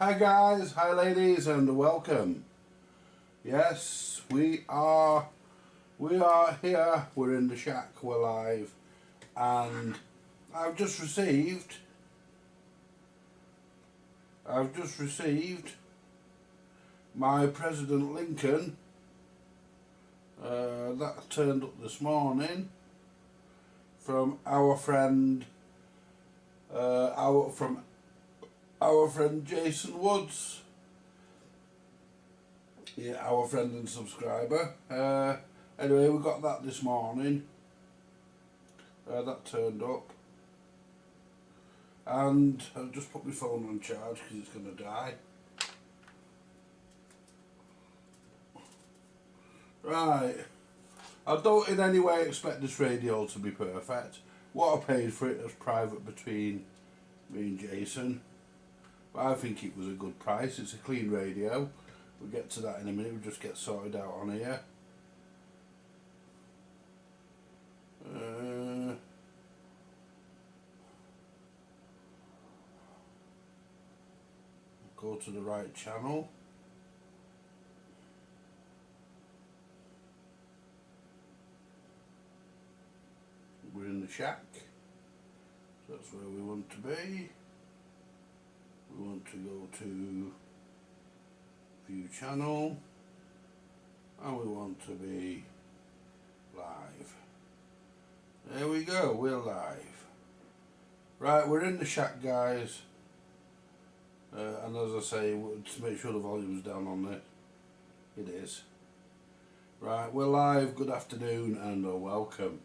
Hi guys, hi ladies, and welcome. Yes, we are here. We're in the shack. We're live, and I've just received my President Lincoln. That turned up this morning from our friend, our friend Jason Woods. Yeah, our friend and subscriber. Anyway, we got that this morning. That turned up. And I've just put my phone on charge because it's going to die. Right. I don't in any way expect this radio to be perfect. What I paid for it was private between me and Jason. But I think it was a good price. It's a clean radio. We'll get to that in a minute. We'll just get sorted out on here. Go to the right channel. We're in the shack. So that's where we want to be. We want to go to view channel. And we want to be live. There we go, we're live. Right, we're in the shack, guys. And as I say, to make sure the volume's down on this, it is. Right, we're live, good afternoon and welcome.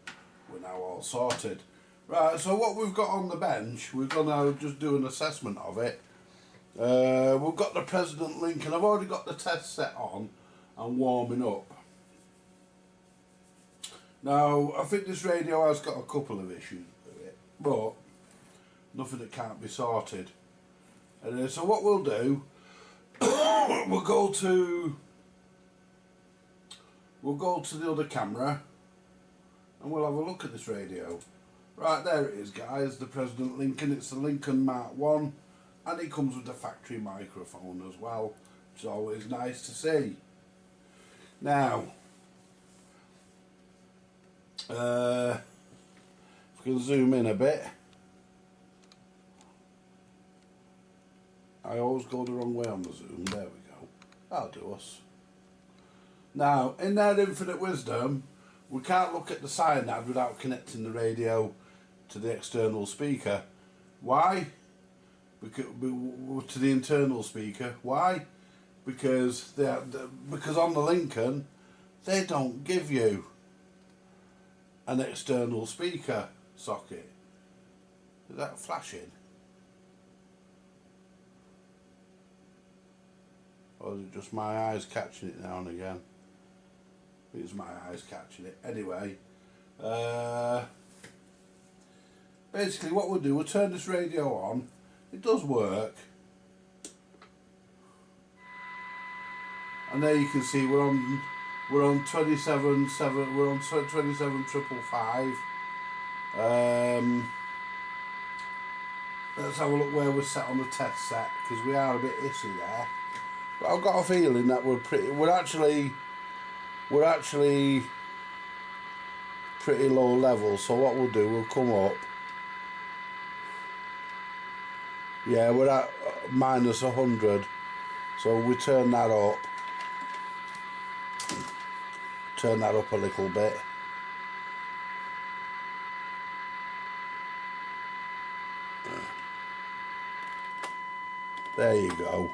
We're now all sorted. Right, so what we've got on the bench, we're going to just do an assessment of it. We've got the President Lincoln. I've already got the test set on and warming up. Now, I think this radio has got a couple of issues with it, but nothing that can't be sorted. And so what we'll do, we'll go to the other camera and we'll have a look at this radio. Right, there it is, guys, the President Lincoln. It's the Lincoln Mark 1 and it comes with a factory microphone as well, which is always nice to see. Now, if we can zoom in a bit. I always go the wrong way on the zoom. There we go. That'll do us. Now, in their infinite wisdom, we can't look at the cyanide without connecting the radio to the external speaker. Why? Because to the internal speaker. Why? Because because on the Lincoln, they don't give you an external speaker socket. Is that flashing? Or is it just my eyes catching it now and again? I think it's my eyes catching it. Anyway, basically what we'll do, we'll turn this radio on. It does work. And there you can see we're on 27.7, we're on 27.555. Let's have a look where we're set on the test set, because we are a bit hissy there. But I've got a feeling that we're actually pretty low level. So what we'll do, we'll come up. Yeah, we're at minus 100. So we turn that up. Turn that up a little bit. There you go.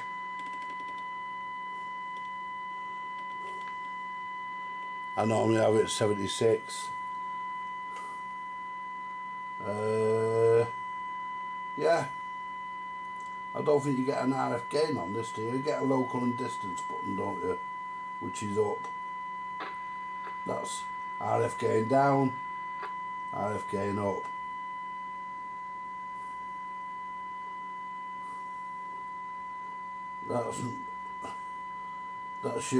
I normally have it at 76. Yeah. I don't think you get an RF gain on this, do you? You get a local and distance button, don't you? Which is up. That's RF gain down, RF gain up. That's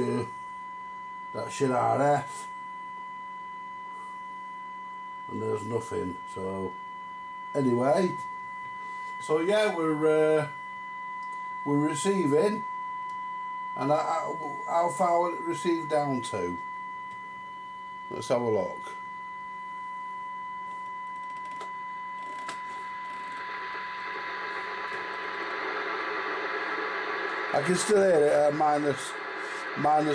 your RF. And there's nothing. So anyway, so yeah, we're we're receiving, and how far will it receive down to? Let's have a look. I can still hear it at minus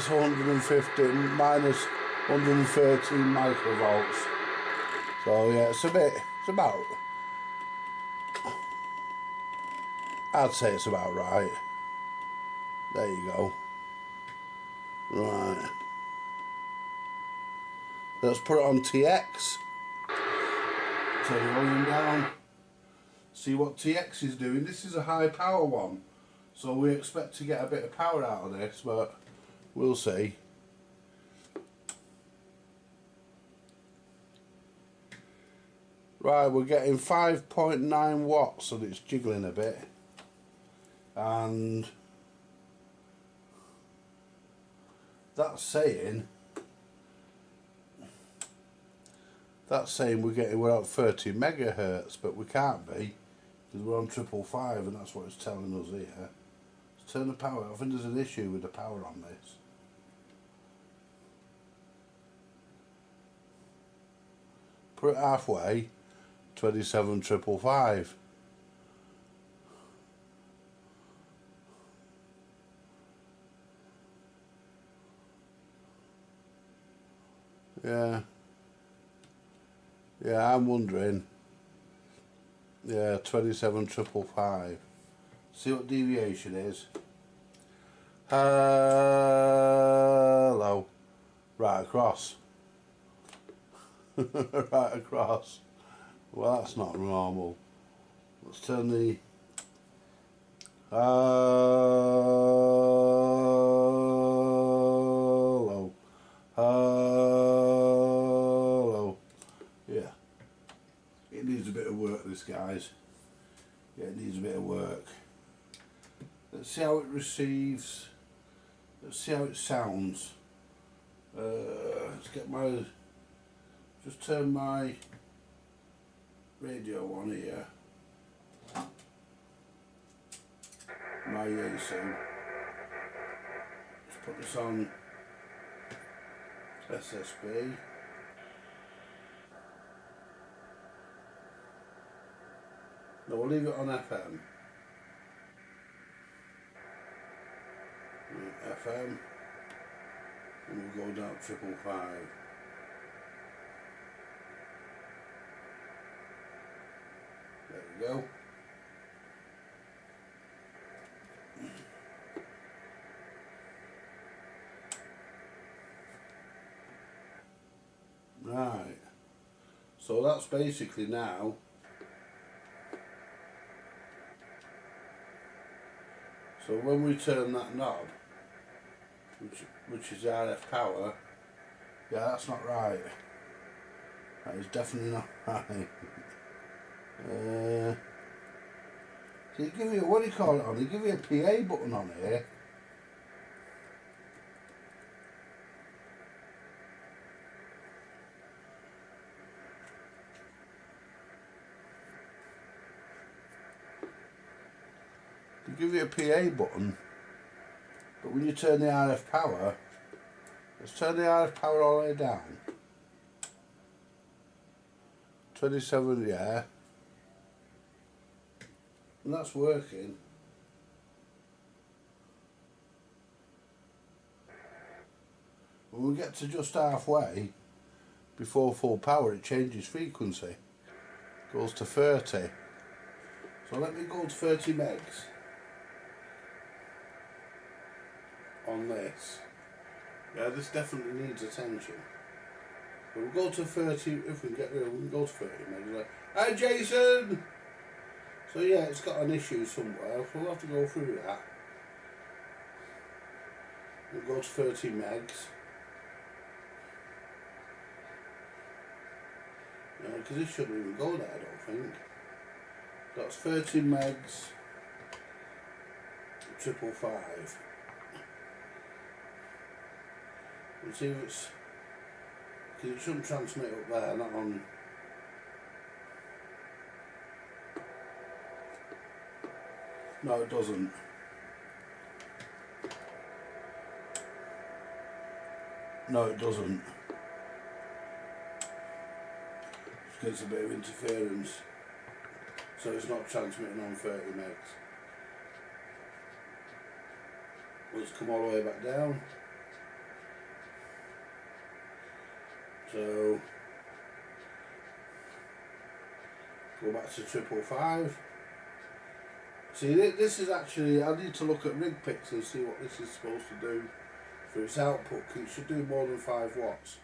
150, minus 113 microvolts. So yeah, it's about, I'd say it's about right. There you go. Right. Let's put it on TX. Turn the volume down. See what TX is doing. This is a high power one, so we expect to get a bit of power out of this, but we'll see. Right, we're getting 5.9 watts and it's jiggling a bit. And that's saying we're at 30 megahertz, but we can't be because we're on 555 and that's what it's telling us here. Let's turn the power. I think there's an issue with the power on this. Put it halfway. 27,555. Yeah, I'm wondering. Yeah, 27,555. See what deviation is. Hello. Right across. Right across. Well, that's not normal. Let's turn the... Hello. Hello. Yeah. It needs a bit of work, this, guys. Yeah, it needs a bit of work. Let's see how it receives. Let's see how it sounds. Let's get my... Just turn my radio on here. My Yaesu. Let's put this on SSB. No, we'll leave it on FM. FM. And we'll go down 555. There we go. Right. So that's basically now. So when we turn that knob, which is RF power, yeah, that's not right. That is definitely not right. So you give you, what do you call it on? They give you a PA button on here. They give you a PA button, but when you turn the RF power, let's turn the RF power all the way down. 27, yeah. And that's working. When we get to just halfway, before full power, it changes frequency. Goes to 30. So let me go to 30 megs on this. Yeah, this definitely needs attention. But we'll go to 30, if we can get rid of it, we can go to 30 megs. Like, hi Jason! So yeah, it's got an issue somewhere, so we'll have to go through that. We'll go to 30 megs. Because this shouldn't even go there, I don't think. That's 30 megs, 555. Let's see if it's... because it shouldn't transmit up there, not on... No, it doesn't. No, it doesn't. It gets a bit of interference, so it's not transmitting on 30 megs. Let's come all the way back down. So go back to 555. See, this is actually, I need to look at rig pics and see what this is supposed to do for its output, because it should do more than 5 watts.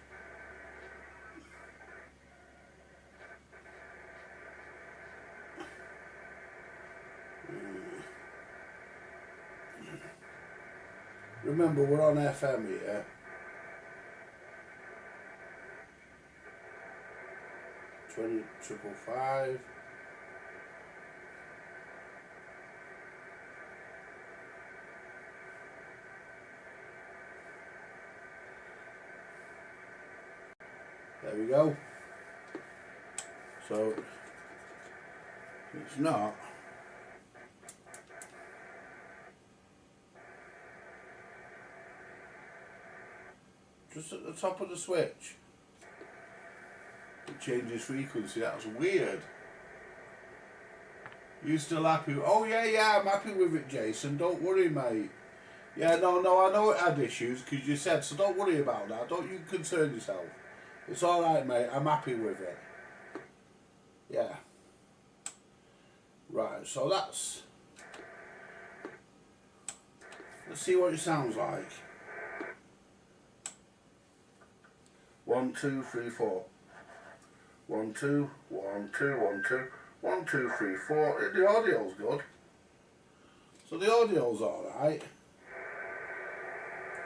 Remember, we're on FM here. Triple five. There we go. So it's not. Just at the top of the switch, it changes frequency. That's weird. You still happy? Oh yeah, I'm happy with it, Jason. Don't worry, mate. Yeah, no, I know it had issues because you said, so don't worry about that. Don't you concern yourself. It's all right, mate. I'm happy with it. Yeah. Right. So that's. Let's see what it sounds like. 1, 2, 3, 4. 1, 2, 1, 2, 1, 2, 1, 2, 3, 4. The audio's good. So the audio's alright.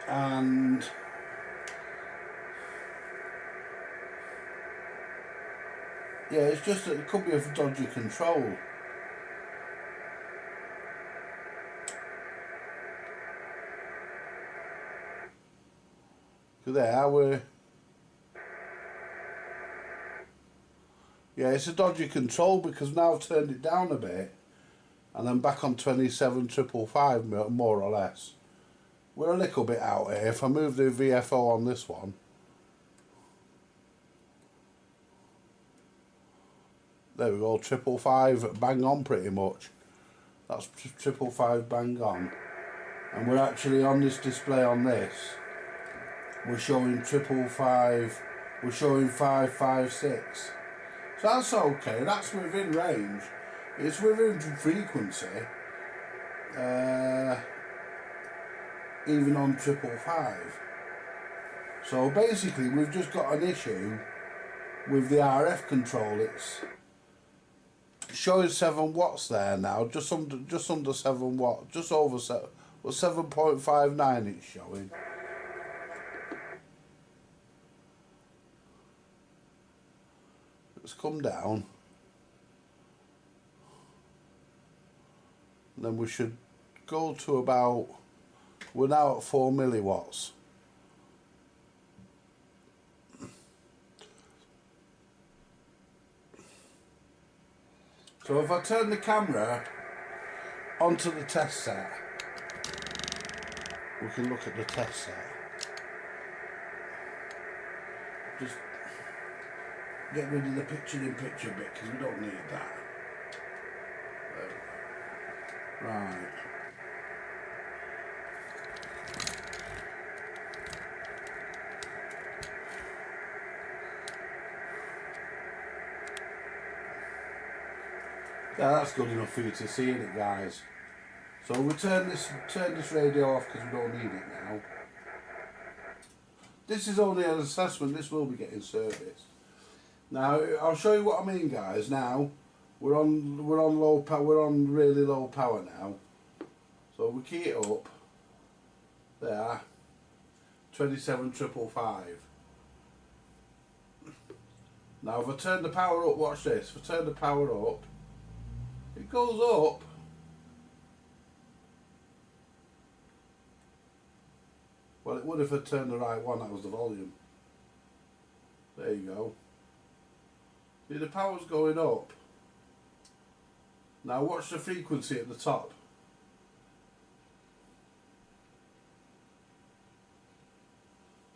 And yeah, it's just that it could be a dodgy control. There we're. Yeah, it's a dodgy control because now I've turned it down a bit and then back on 27555 more or less. We're a little bit out here. If I move the VFO on this one, there we go, 555 bang on pretty much. That's 555 bang on. And we're actually on this display on this, we're showing 555, we're showing 556. So that's okay, that's within range. It's within frequency, even on 555. So basically we've just got an issue with the RF control. It's showing 7 watts there now, just under 7 watts, just over 7, well 7.59 it's showing. Let's come down. And then we should go to about, we're now at 4 milliwatts. So if I turn the camera onto the test set, we can look at the test set. Just get rid of the picture-in-picture bit because we don't need that. Right. Yeah, that's good enough for you to see it, guys. So we turn this radio off because we don't need it now. This is only an assessment. This will be getting serviced. Now I'll show you what I mean, guys. Now we're on low power. We're on really low power now. So we key it up. There. 27555. Now if I turn the power up, watch this. If I turn the power up, it goes up. Well, it would if I turned the right one. That was the volume. There you go. See, the power's going up. Now watch the frequency at the top.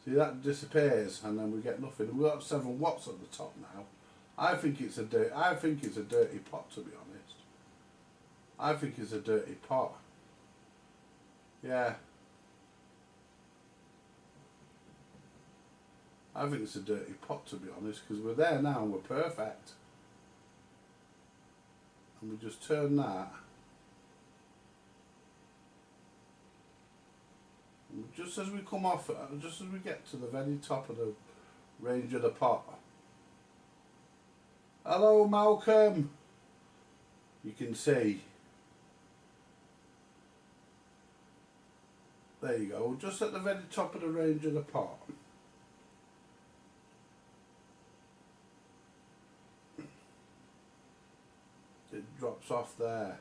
See, that disappears, and then we get nothing. We've got 7 watts at the top now. I think it's a dirty pot, to be honest. I think it's a dirty pot. Yeah. I think it's a dirty pot, to be honest, because we're there now and we're perfect. And we just turn that. And just as we come off, just as we get to the very top of the range of the pot. Hello, Malcolm. You can see. There you go, just at the very top of the range of the pot. It drops off there.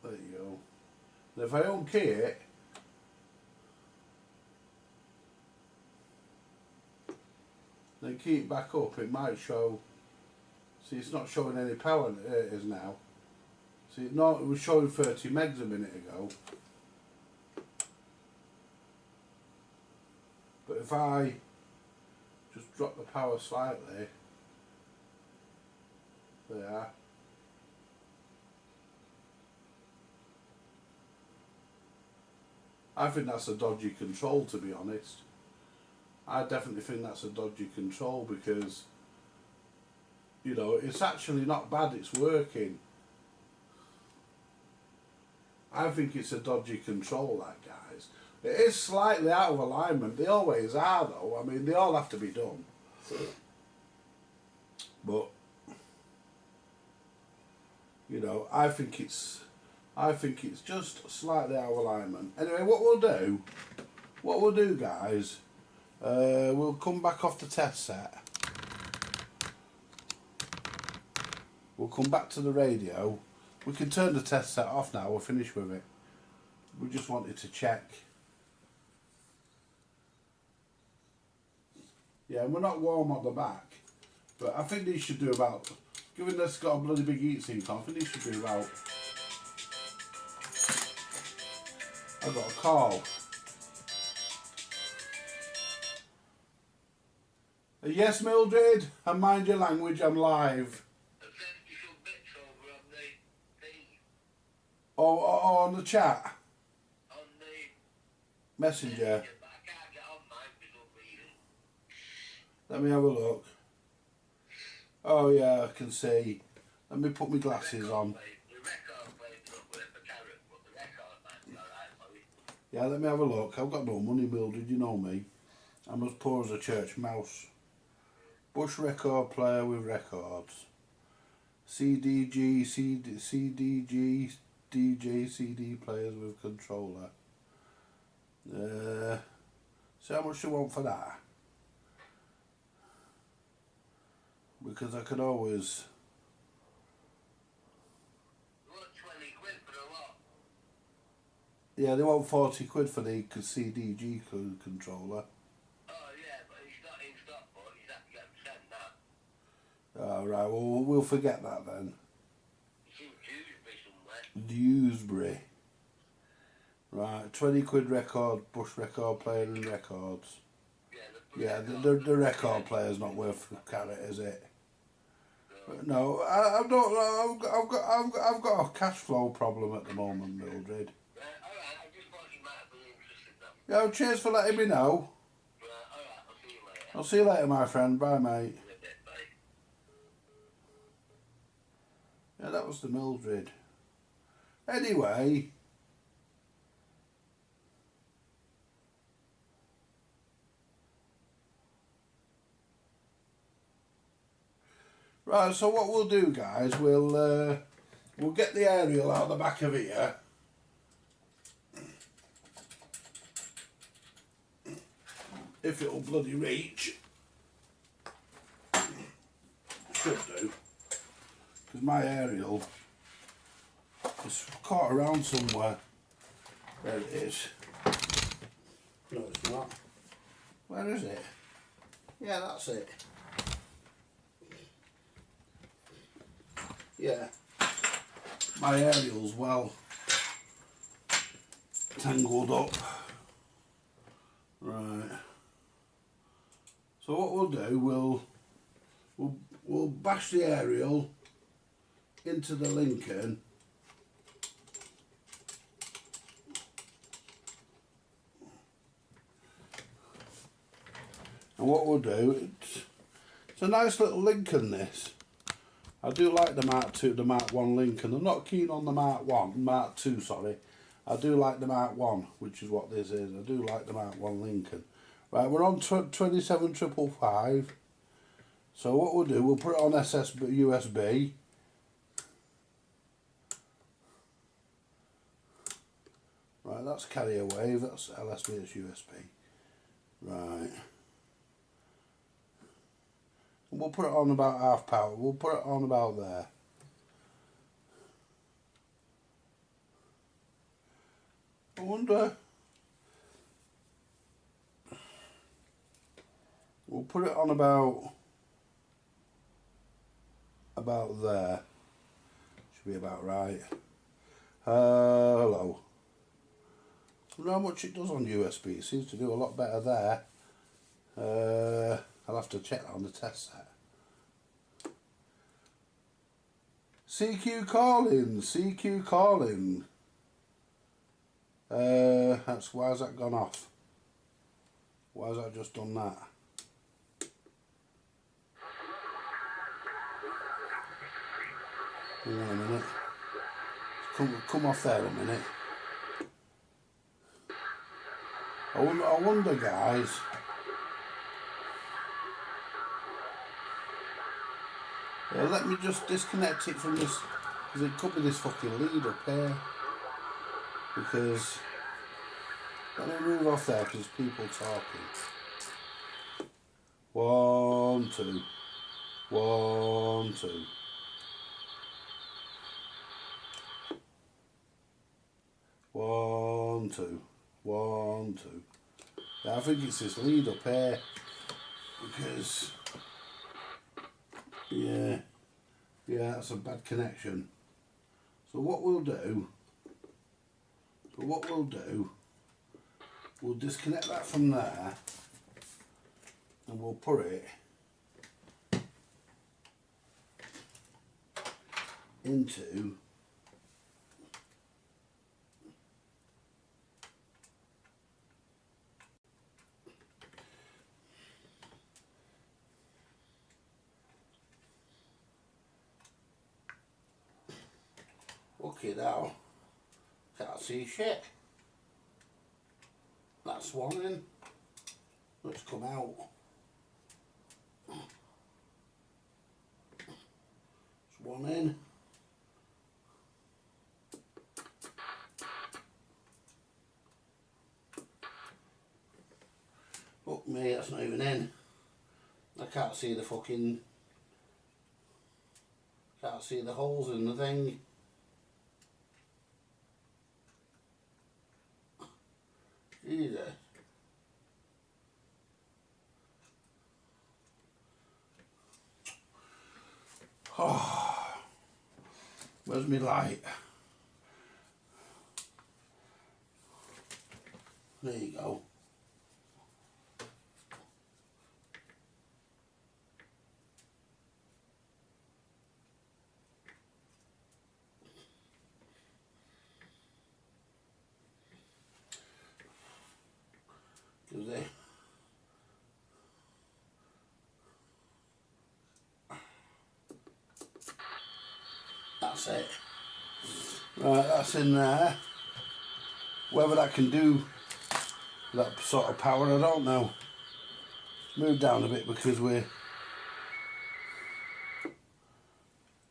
There you go. And if I unkey it, then key it back up, it might show. See, it's not showing any power. It is now. See, no, it was showing 30 megs a minute ago. But if I just drop the power slightly, there. I think that's a dodgy control, to be honest. I definitely think that's a dodgy control because, you know, it's actually not bad, it's working. I think it's a dodgy control, that, guys. It is slightly out of alignment. They always are, though. I mean, they all have to be done. But, you know, I think it's just slightly out of alignment. Anyway, what we'll do, guys, we'll come back off the test set. We'll come back to the radio. We can turn the test set off now, we're finished with it. We just wanted to check. Yeah, we're not warm on the back, but I think these should do about, given this got a bloody big heatsink on, I think these should do about, I've got a call. Yes, Mildred, and mind your language, I'm live. Oh, on the chat? On the Messenger. But I can't get on mine for some reason. Let me have a look. Oh yeah, I can see. Let me put my glasses on. The record plate's not worth a carrot, but the record might be alright for it. Yeah, let me have a look. I've got no money, Mildred, you know me. I'm as poor as a church mouse. Bush record player with records. CDG, CDG, DJ CD players with controller. See how much you want for that? Because I could always. You want 20 quid for a lot? Yeah, they want 40 quid for the CDG controller. Oh yeah, but it's not in stock, but you have to get them sent that. Alright, well we'll forget that then. Dewsbury. Right, 20 quid record, Bush record player and records. Yeah, the record player's not worth a carrot, is it? No, I don't know. I've got a cash flow problem at the moment, Mildred. Yeah, cheers for letting me know. I'll see you later, my friend. Bye, mate. Yeah, that was the Mildred. Anyway, right, so what we'll do, guys, we'll get the aerial out the back of here. If it'll bloody reach. Should do. Because my aerial is caught around somewhere. There it is. No, it's not. Where is it? Yeah, that's it. Yeah. My aerial's well tangled up. Right. So what we'll do, we'll bash the aerial into the Lincoln. And what we'll do, it's a nice little Lincoln, this. I do like the Mark II, the Mark 1 Lincoln. I'm not keen on the Mark 2, sorry. I do like the Mark 1, which is what this is. I do like the Mark 1 Lincoln. Right, we're on 27555. So what we'll do, we'll put it on USB. Right, that's carrier wave, that's LSB, it's USB. Right. And we'll put it on about half power. We'll put it on about there. I wonder. We'll put it on about there. Should be about right. Hello. I don't know how much it does on USB. It seems to do a lot better there. I'll have to check that on the test set. CQ calling. That's why has that gone off? Why has that just done that? Hang on a minute. Come off there a minute. I wonder, guys. Let me just disconnect it from this, because it could be this fucking lead up here. Because let me move off there because people talking. 1, 2, 1, 2. One, two, 1, 2. Yeah, I think it's this lead up here because yeah, that's a bad connection. So what we'll do, we'll disconnect that from there and we'll put it into okay now. Can't see shit. That's one in. Let's come out. It's one in. Fuck me, that's not even in. I can't see the fucking... Can't see the holes in the thing. Jesus. Oh, where's my light? There you go. That's it. Right, that's in there. Whether that can do that sort of power, I don't know. Move down a bit because we're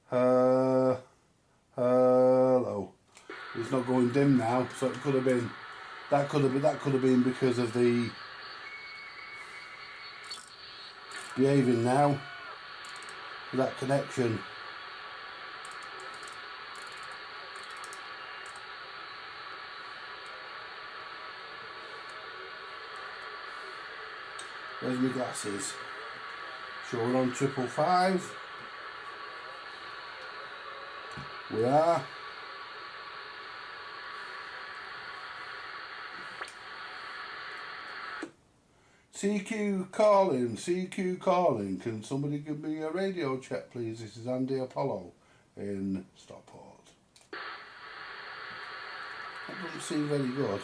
hello. It's not going dim now, so it could have been that could have been because of the behaving now with that connection. Where's my glasses? So we're on 555. We are. CQ calling, CQ calling. Can somebody give me a radio check, please? This is Andy Apollo in Stockport. That doesn't seem very good.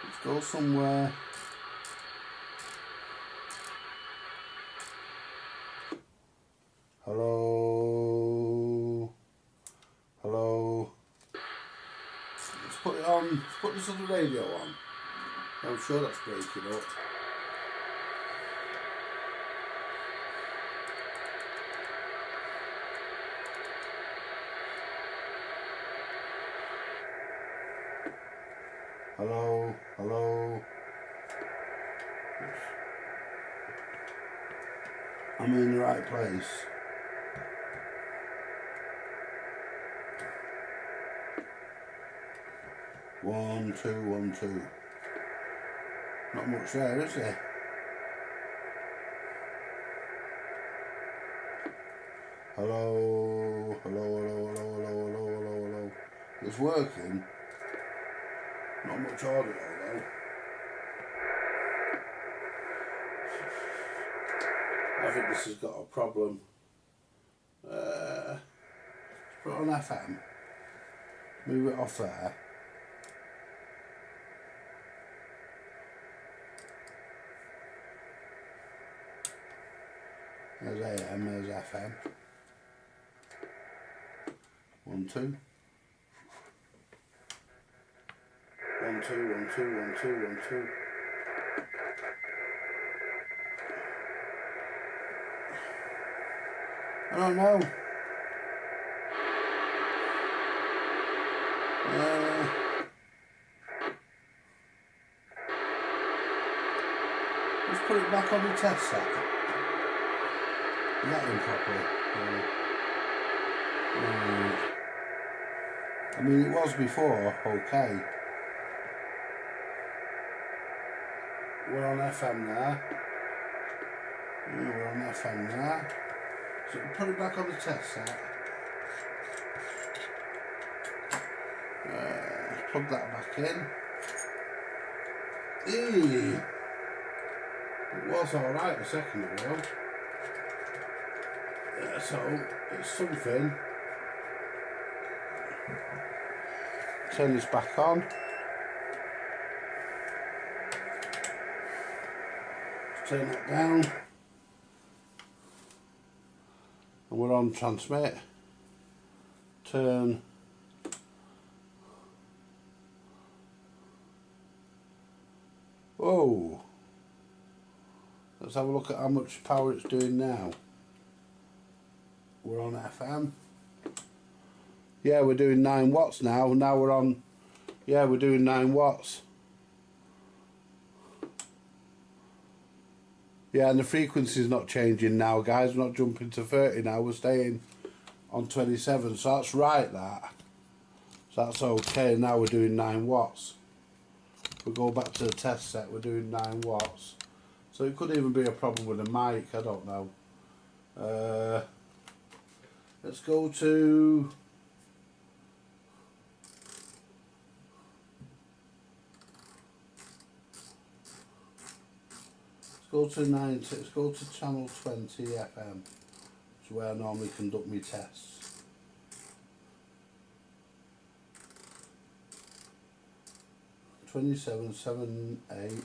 Let's go somewhere. Hello? Hello? Let's put it on, let's put this on the radio on. I'm sure that's breaking up. Hello? Hello? I'm in the right place. One, two, 1, 2. Not much there, is there? Hello, hello, hello, hello, hello, hello, hello, hello. It's working. Not much audio though. I think this has got a problem. Let's put it on FM. Move it off there. There's AM, there's FM. 1, 2. 1, 2, 1, 2, 1, 2, 1, 2. I don't know. Let's put it back on the test set. Is that in properly? I mean, it was before, okay. We're on FM there. We're on FM there. So we'll put it back on the test set. Plug that back in. Eee. It was alright a second ago. So it's something. Turn this back on. Turn that down. And we're on transmit. Turn. Whoa. Let's have a look at how much power it's doing now. We're on FM. Yeah, we're doing 9 watts now. Now we're on, yeah, we're doing 9 watts. Yeah, and the frequency's not changing now, guys. We're not jumping to 30 now. We're staying on 27. So that's right, that. So that's okay. Now we're doing 9 watts. We go back to the test set. We're doing 9 watts. So it could even be a problem with the mic. I don't know. Let's go to... Let's go to channel 20 FM. It's where I normally conduct my tests. (27, 7, 8,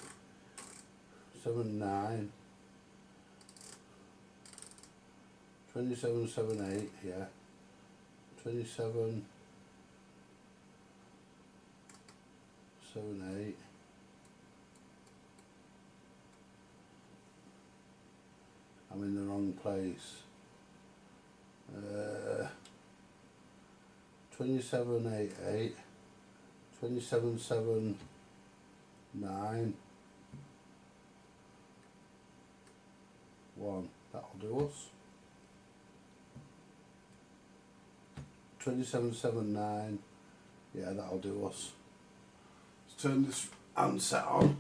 7, 9). 27, 7, 8, yeah. 27, 7, 8. I'm in the wrong place. 27, 8, 8. 27, 7, 9. 1. That'll do us. 27, 7, 9. Yeah, that'll do us. Let's turn this handset on.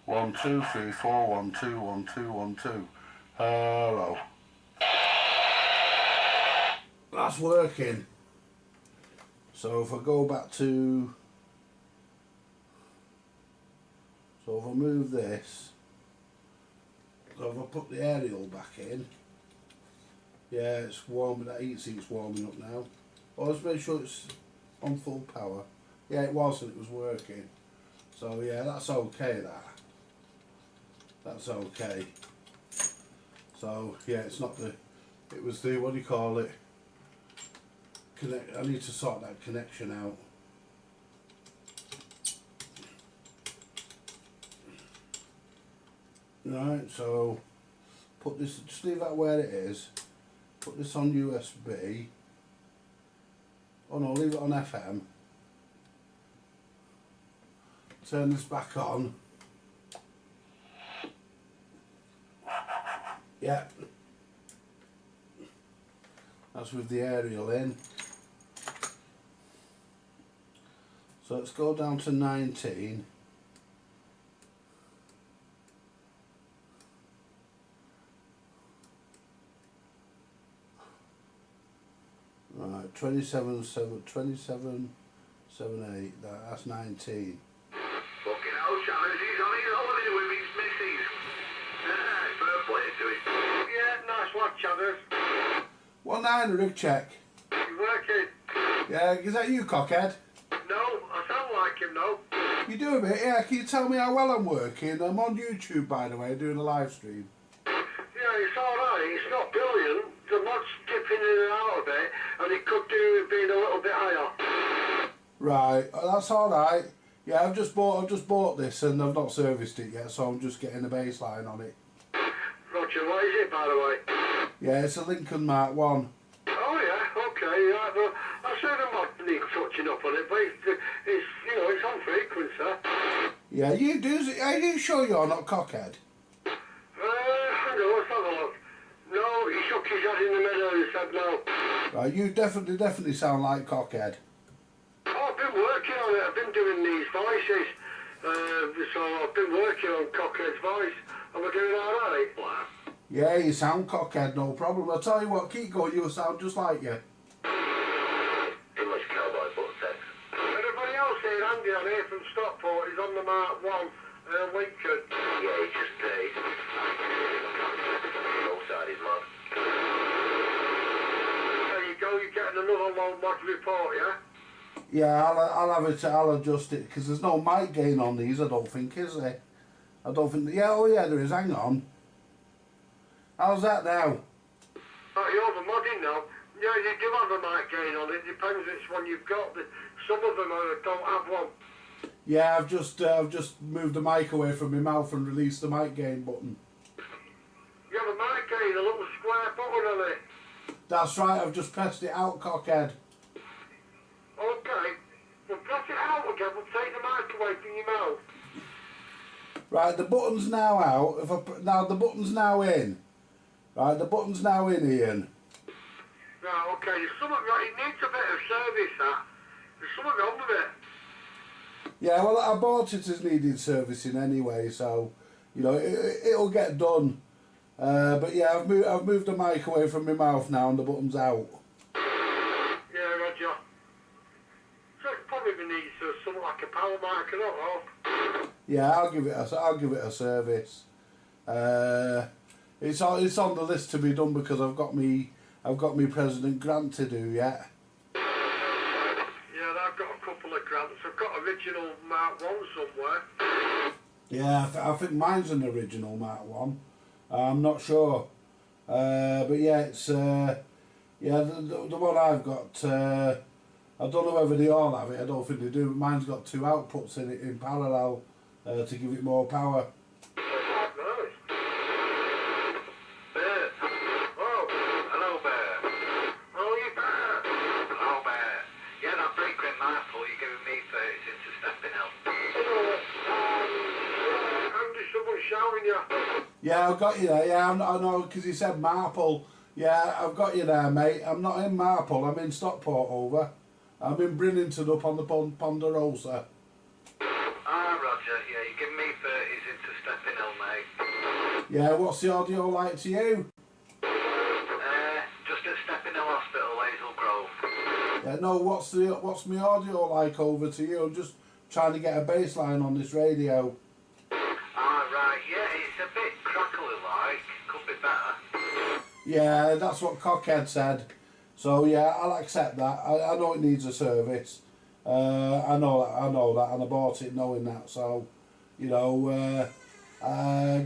1, 2, 3, 4, 1, 2, 1, 2, 1, 2. Hello. that's working. So if I go back to, so if I move this, so if I put the aerial back in, yeah, it's warming, that heat sink's warming up now. Well, let's make sure it's on full power. Yeah, it was, and it was working. So yeah, that's okay, that's okay. So yeah, it's not the, it was the, what do you call it, connect, I need to sort that connection out. Right, so put this, just leave that where it is, put this on USB, oh no, leave it on FM, turn this back on, yeah, that's with the aerial in, so let's go down to 19. Right, 27, 7, 27, 7, 8, that's 19. Fucking hell, Chalmers, he's on his holiday with his missus. Fair play to him. Yeah, nice one, Chalmers. 1-9, rig check. You working? Yeah, is that you, cockhead? No, I sound like him, no. You do a bit, yeah. Can you tell me how well I'm working? I'm on YouTube, by the way, doing a live stream. Yeah, it's alright, it's not brilliant. The mod's dipping in and out a bit, and it could do with being a little bit higher. Right, that's all right. Yeah, I've just bought this and I've not serviced it yet, so I'm just getting the baseline on it. Roger, what is it, by the way? Yeah, it's a Lincoln Mark 1. Oh yeah, okay, yeah. Well, I said a mod needs touching up on it, but it's you know, it's on frequency. Yeah, you do. Are you sure you're not cockhead? Hang on, let's have a look. No, he shook his head in the middle and said no. Right, you definitely sound like cockhead. Oh, I've been working on it. I've been doing these voices. So I've been working on Cockhead's voice. Am I doing alright? Yeah, you sound cockhead, no problem. I'll tell you what, keep going, you'll sound just like you. Too much cowboy butt sex. Everybody else here, Andy on here from Stockport, is on the Mark 1, Lincoln. Yeah, he just paid. Outside his mod. There you go, you're getting another low mod report, yeah? Yeah, I'll have it. I'll adjust it because there's no mic gain on these. I don't think, is there? I don't think. Yeah, oh yeah, there is. Hang on. How's that now? Oh, you're over modding now. Yeah, you do have a mic gain on it. Depends which one you've got. Some of them don't have one. Yeah, I've just moved the mic away from my mouth and released the mic gain button. You have a mic gain, a little square button on it. That's right. I've just pressed it out, cockhead. Okay. Well, press it out again. We'll take the mic away from your mouth. Right, the button's now out. Now the button's now in. Right, the button's now in, Ian. Right, okay. There's something wrong. It needs a bit of service, that. There's something wrong with it. Yeah, well, I bought it as needed servicing anyway, so you know it'll get done. But yeah, I've moved the mic away from my mouth now, and the button's out. Yeah, Roger. So it probably needs something like a power mic, I don't know. Yeah, I'll give it a service. It's on the list to be done because I've got me President grant to do yet. Yeah, I've got a couple of grants. I've got original Mark 1 somewhere. Yeah, I think mine's an original Mark 1. I'm not sure, but yeah, it's yeah the one I've got. I don't know whether they all have it. I don't think they do. But mine's got two outputs in it in parallel to give it more power. Nice. Bear. Oh, hello, Bear. Oh, you Bear. Hello, Bear. Yeah, that frequent mindful you're giving me 30 into stepping out. Andy, someone's shouting you. Yeah, I've got you there. Yeah, I know because he said Marple. Yeah, I've got you there, mate. I'm not in Marple. I'm in Stockport. Over. I'm in Brinnington up on the Ponderosa. Roger. Yeah, you're giving me 30s into stepping hill, mate. Yeah, what's the audio like to you? Just at Stepping Hill Hospital, Hazel No, what's my audio like over to you? I'm just trying to get a baseline on this radio. Right, yeah, it's a bit crackly like, could be better. Yeah, that's what Cockhead said. So yeah, I'll accept that. I know it needs a service. I know that, and I bought it knowing that. So, you know,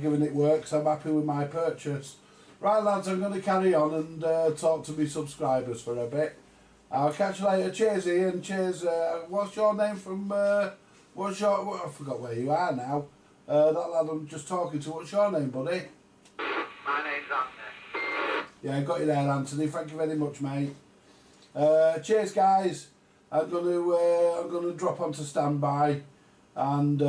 given it works, I'm happy with my purchase. Right, lads, I'm going to carry on and talk to my subscribers for a bit. I'll catch you later. Cheers, Ian. Cheers. What's your name from? I forgot where you are now. That lad I'm just talking to. What's your name, buddy? My name's Anthony. Yeah, got you there, Anthony. Thank you very much, mate. Cheers, guys. I'm gonna drop onto standby, and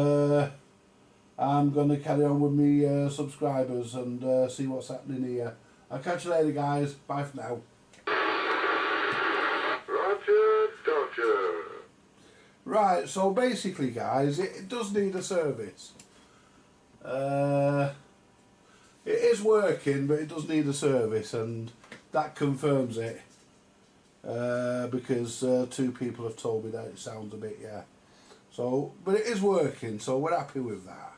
I'm gonna carry on with me subscribers and see what's happening here. I'll catch you later, guys. Bye for now. Roger, Dodger. Right. So basically, guys, it does need a service. It is working, but it does need a service, and that confirms it. Because two people have told me that it sounds a bit, yeah. So, but it is working, so we're happy with that.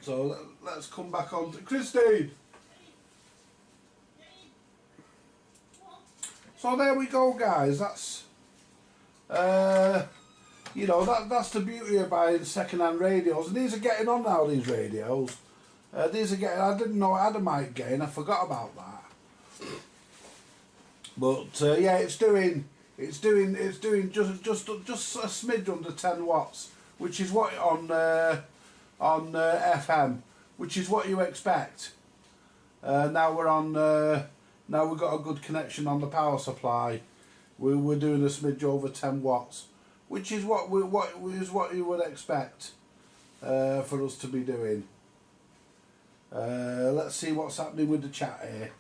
So let's come back on to Christine. So there we go, guys. That's you know, that's the beauty of buying second-hand radios, and these are getting on now. These radios, these are getting. I didn't know it had a mic gain. I forgot about that. But yeah, it's doing just a smidge under 10 watts, which is what on FM, which is what you expect. Now we're on. Now we've got a good connection on the power supply. We're doing a smidge over 10 watts, which is what you would expect for us to be doing. Let's see what's happening with the chat here.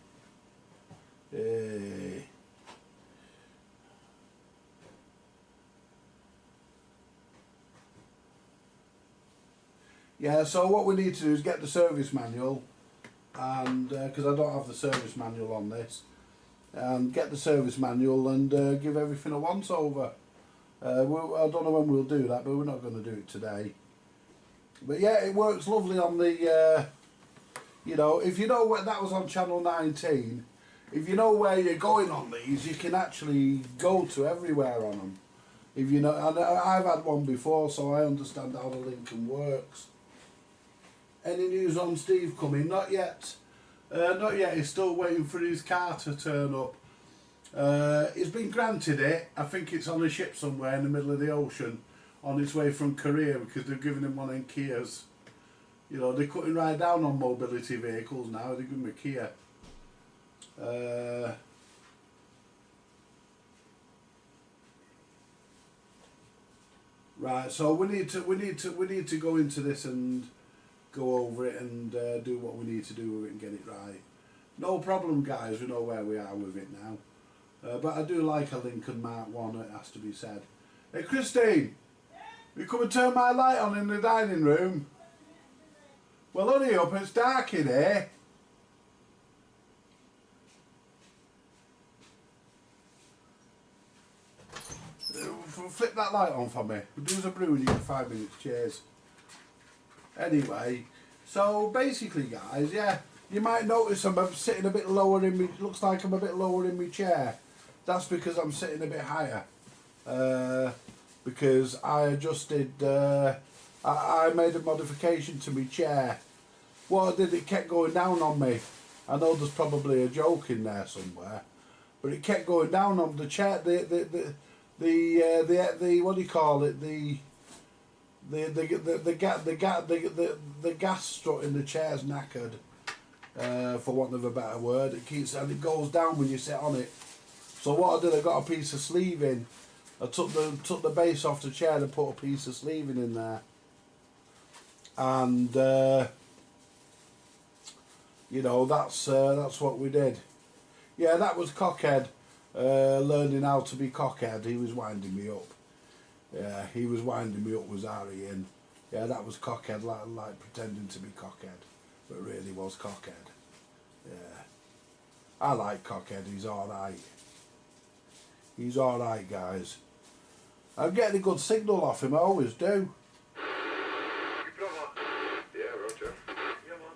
Yeah, so what we need to do is get the service manual, and because I don't have the service manual on this, and get the service manual and give everything a once over. I don't know when we'll do that, but we're not going to do it today. But yeah, it works lovely on the, you know, if you know what that was on channel 19, if you know where you're going on these, you can actually go to everywhere on them. If you know, and I've had one before, so I understand how the Lincoln works. Any news on Steve coming? Not yet. Not yet. He's still waiting for his car to turn up. He's been granted it. I think it's on a ship somewhere in the middle of the ocean, on its way from Korea, because they're giving him one in Kias. You know, they're cutting right down on mobility vehicles now. They're giving him a Kia. Right. So we need to go into this and go over it and do what we need to do with it and get it right. No problem, guys. We know where we are with it now. But I do like a Lincoln Mark 1, it has to be said. Hey, Christine, you come and turn my light on in the dining room? Well, hurry up, it's dark in here. Flip that light on for me. We'll do us a brew and you get 5 minutes. Cheers. Anyway, so basically, guys, yeah, you might notice I'm sitting a bit lower in me. Looks like I'm a bit lower in my chair. That's because I'm sitting a bit higher. Because I adjusted. I made a modification to my chair. What I did, it kept going down on me. I know there's probably a joke in there somewhere, but it kept going down on the chair. The what do you call it? The gas strut in the chair's knackered, for want of a better word. It keeps, and it goes down when you sit on it. So what I did, I got a piece of sleeving. I took the base off the chair and put a piece of sleeving in there. And you know, that's what we did. Yeah, that was Cockhead, learning how to be Cockhead. He was winding me up. Yeah, he was winding me up, was Harry, and yeah, that was Cockhead, like pretending to be Cockhead, but really was Cockhead. Yeah. I like Cockhead, he's alright. He's alright, guys. I'm getting a good signal off him, I always do. Your brother? Yeah, Roger. Yeah, man.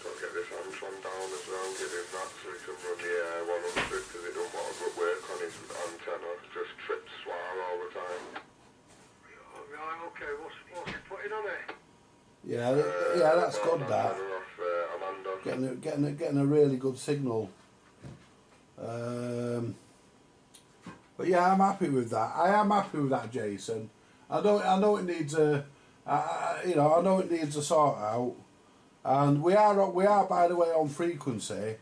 Got to get this Antron down as well, give him that so he can run the Air 100 because he don't want to work on his antenna, just trips swar all the time. Right, okay, what's he putting on it? Yeah, that's good, that. Getting a really good signal. But yeah, I'm happy with that. I am happy with that, Jason. I know it needs a, I know it needs a sort out. And we are by the way on frequency,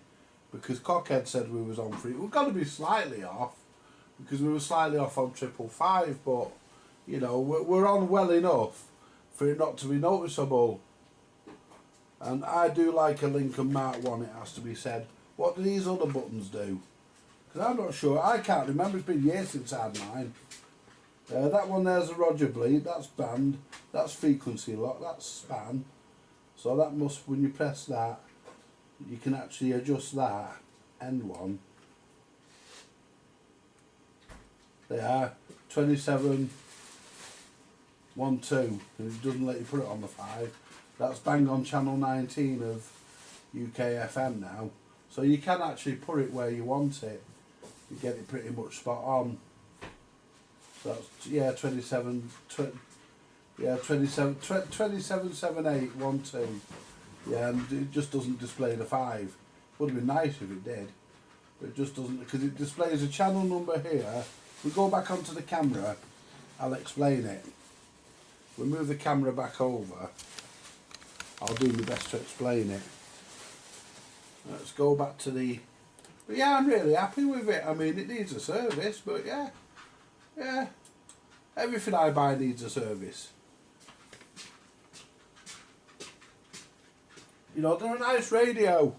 because Cockhead said we was on frequency. We've got to be slightly off, because we were slightly off on 555, but you know we're on well enough for it not to be noticeable. And I do like a Lincoln Mark 1, it has to be said. What do these other buttons do? Because I'm not sure, I can't remember, it's been years since I had mine. That one there's a Roger bleed, that's band, that's frequency lock, that's span. So that must, when you press that, you can actually adjust that end one. They are 27 1 2, and it doesn't let you put it on the 5. That's bang on channel 19 of UK FM now. So you can actually put it where you want it. You get it pretty much spot on. So that's, yeah, 27 7 8 1 2. Yeah, and it just doesn't display the 5. Would have been nice if it did. But it just doesn't, because it displays a channel number here. We go back onto the camera, I'll explain it. We'll move the camera back over. I'll do my best to explain it. Let's go back to the... But yeah, I'm really happy with it. I mean, it needs a service, but yeah. Everything I buy needs a service. You know, they're a nice radio.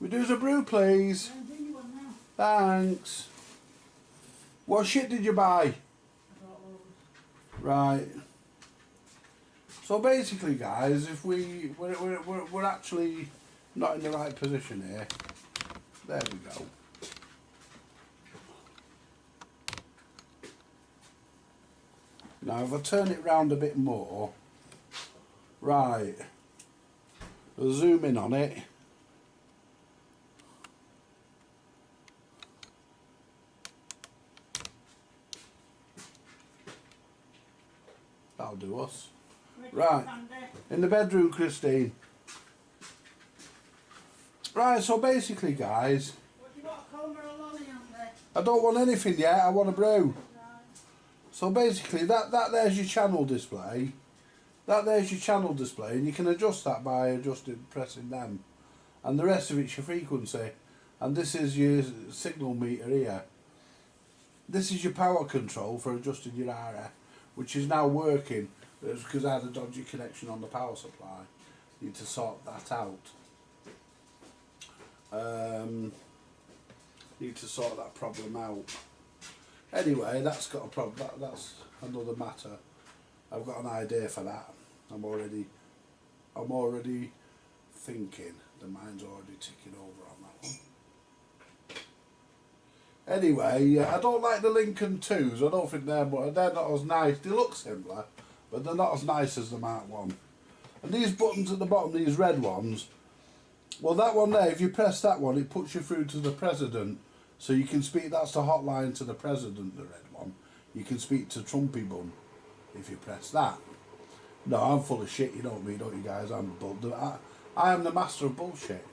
We do a brew, please. I'm doing you one now. Thanks. What shit did you buy? I bought loads. Right. So basically, guys, if we're actually not in the right position here. There we go. Now, if I turn it round a bit more, right, I'll zoom in on it. That'll do us. Right, in the bedroom, Christine. Right, so basically, guys, What do you want, Comer or Lolly on there? I don't want anything yet, I want a brew. Right. So basically, that there's your channel display. That there's your channel display, and you can adjust that by pressing them. And the rest of it's your frequency. And this is your signal meter here. This is your power control for adjusting your RF, which is now working. It's because I had a dodgy connection on the power supply. Need to sort that out. Need to sort that problem out. Anyway, that's got a problem. That's another matter. I've got an idea for that. I'm already thinking. The mind's already ticking over on that one. Anyway, I don't like the Lincoln 2s. I don't think they're not as nice. They look similar, but they're not as nice as the Mark 1. And these buttons at the bottom, these red ones, well, that one there, if you press that one, it puts you through to the president. So you can speak, that's the hotline to the president, the red one. You can speak to Trumpy Bum if you press that. No, I'm full of shit, you know me, don't you guys? I am the master of bullshit.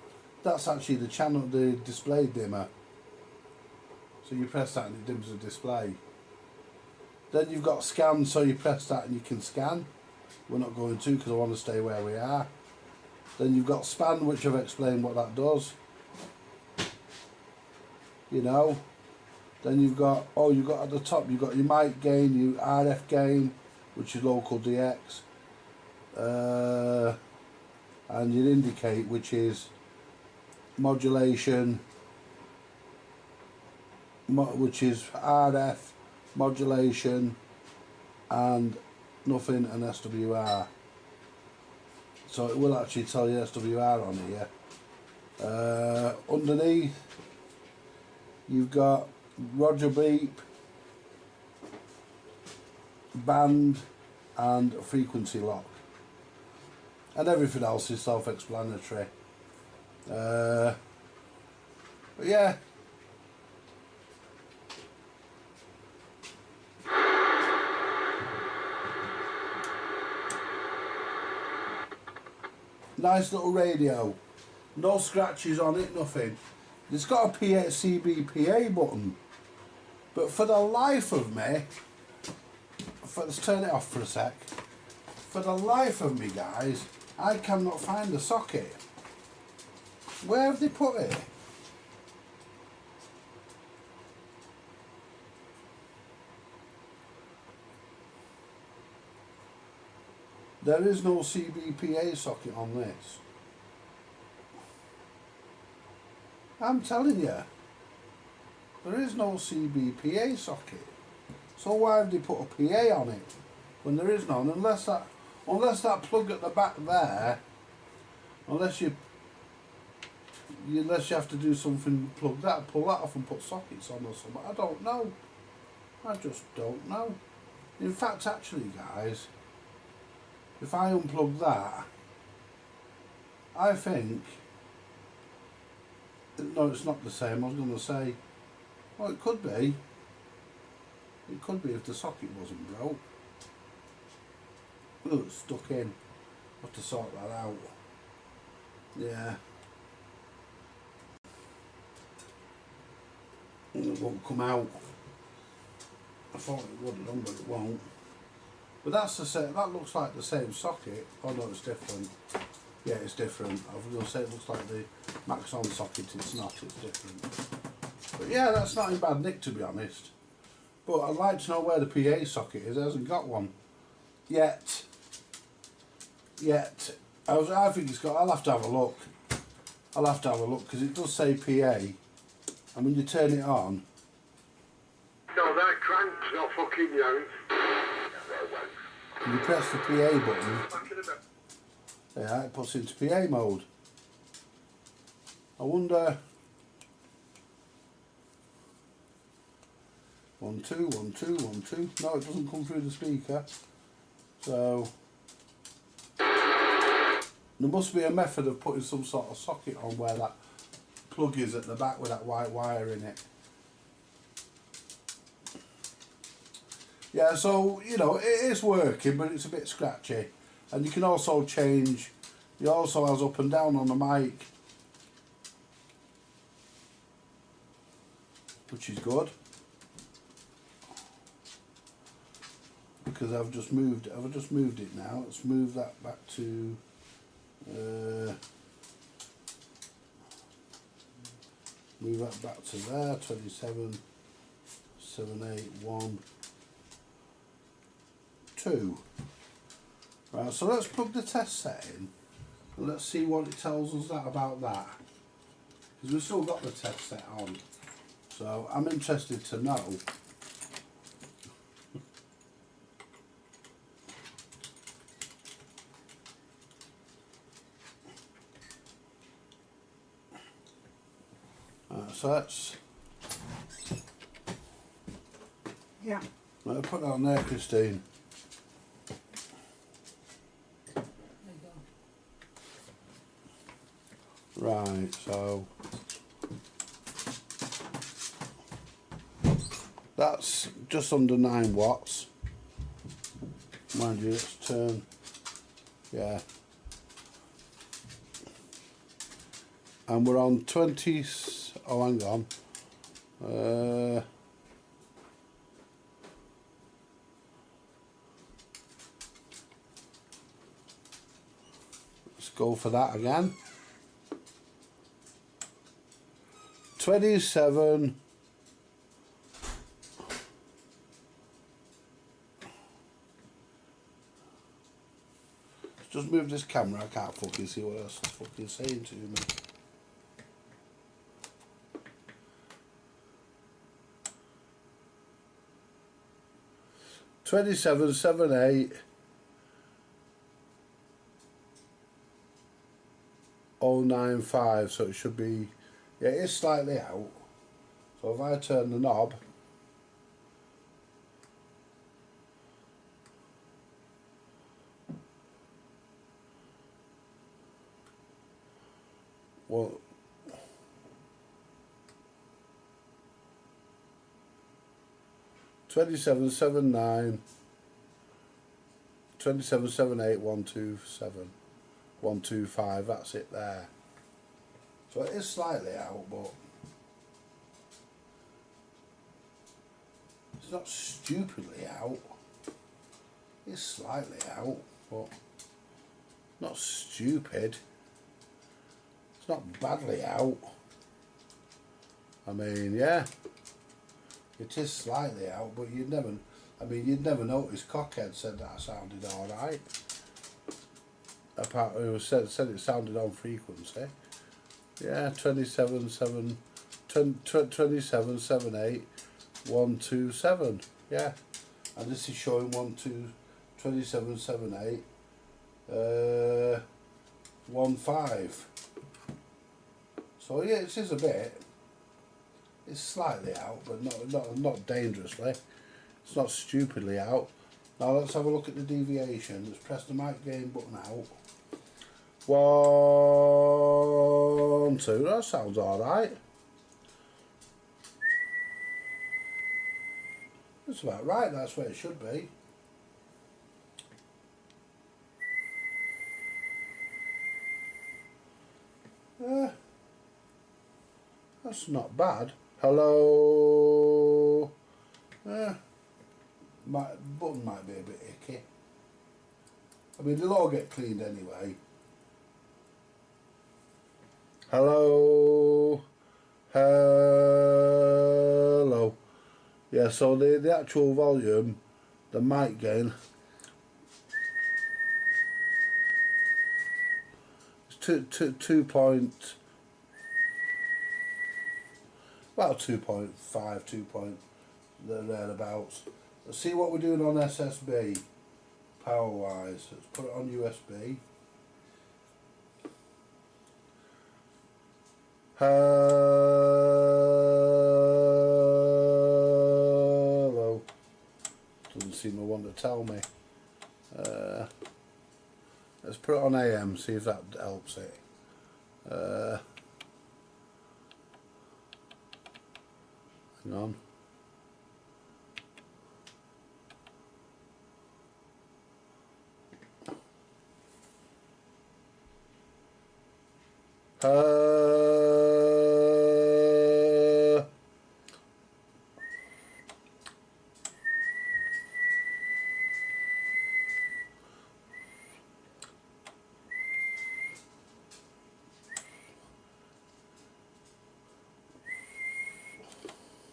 That's actually the channel, the display dimmer. So you press that and it dims the display. Then you've got scan, so you press that and you can scan. We're not going to because I want to stay where we are. Then you've got span, which I've explained what that does. You know. Then you've got at the top, you've got your mic gain, your RF gain, which is local DX. And your indicate, which is modulation, which is RF, modulation, and nothing, and SWR. So it will actually tell you SWR on here. Underneath, you've got Roger Beep, band, and frequency lock. And everything else is self-explanatory. But yeah. Nice little radio. No scratches on it, nothing. It's got a CBPA button. But for the life of me, let's turn it off for a sec. For the life of me, guys, I cannot find the socket. Where have they put it? There is no CBPA socket on this. I'm telling you, there is no CBPA socket. So why have they put a PA on it when there is none? Unless that plug at the back there, unless you have to do something, pull that off and put sockets on or something. I don't know. I just don't know. In fact, actually, guys, if I unplug that, I think, no, it's not the same. I was going to say, well, it could be. It could be if the socket wasn't broke. Oh, it's stuck in. I'll have to sort that out. Yeah. It won't come out. I thought it would have done, but it won't. But that's the same. That looks like the same socket. Oh no, it's different. Yeah, it's different. I was going to say it looks like the Maxon socket. It's not. It's different. But yeah, that's not in bad nick, to be honest. But I'd like to know where the PA socket is. It hasn't got one yet. I think it's got. I'll have to have a look. Because it does say PA, and when you turn it on. No, that crank's not fucking young. You press the PA button, yeah, it puts into PA mode. I wonder. 1 2 1 2 1 2. No, it doesn't come through the speaker. So there must be a method of putting some sort of socket on where that plug is at the back with that white wire in it. Yeah, so, you know, it is working, but it's a bit scratchy. And you can also change, it also has up and down on the mic, which is good. Because I've just moved it now. Let's move that back to, move that back to there, 27, 7, 8, 1, 2. Right, so let's plug the test set in and let's see what it tells us about that. Because we've still got the test set on. So I'm interested to know. So that's. Yeah. I'll put that on there, Christine. There you go. Right, so that's just under 9 watts. Mind you, let's turn, yeah. And we're on 20, oh hang on. Let's go for that again. 27. Let's just move this camera. I can't fucking see what else it's fucking saying to me. $27.78. 095, so it should be, yeah, it is slightly out. So if I turn the knob, well, 2779, 2778, 127, 125. That's it there. So it is slightly out, but it's not stupidly out. It's slightly out, but not stupid. It's not badly out. I mean, yeah, it is slightly out, but you'd never notice Cockhead said that sounded alright. Apart, it said it sounded on frequency. Yeah, 2778, 127. Yeah, and this is showing 2778, 15. So yeah, it is a bit. It's slightly out, but not dangerously. It's not stupidly out. Now let's have a look at the deviation. Let's press the mic gain button out. 1, 2. That sounds alright. That's about right. That's where it should be. That's not bad. Hello. My button might be a bit icky. I mean, they'll all get cleaned anyway. Hello. Hello. Yeah, so the actual volume, the mic gain, it's 2 point, about 2.5, 2 point, thereabouts. Let's see what we're doing on SSB, power wise. Let's put it on USB. Hello. Doesn't seem to want to tell me. Let's put it on AM, see if that helps it. Hang on.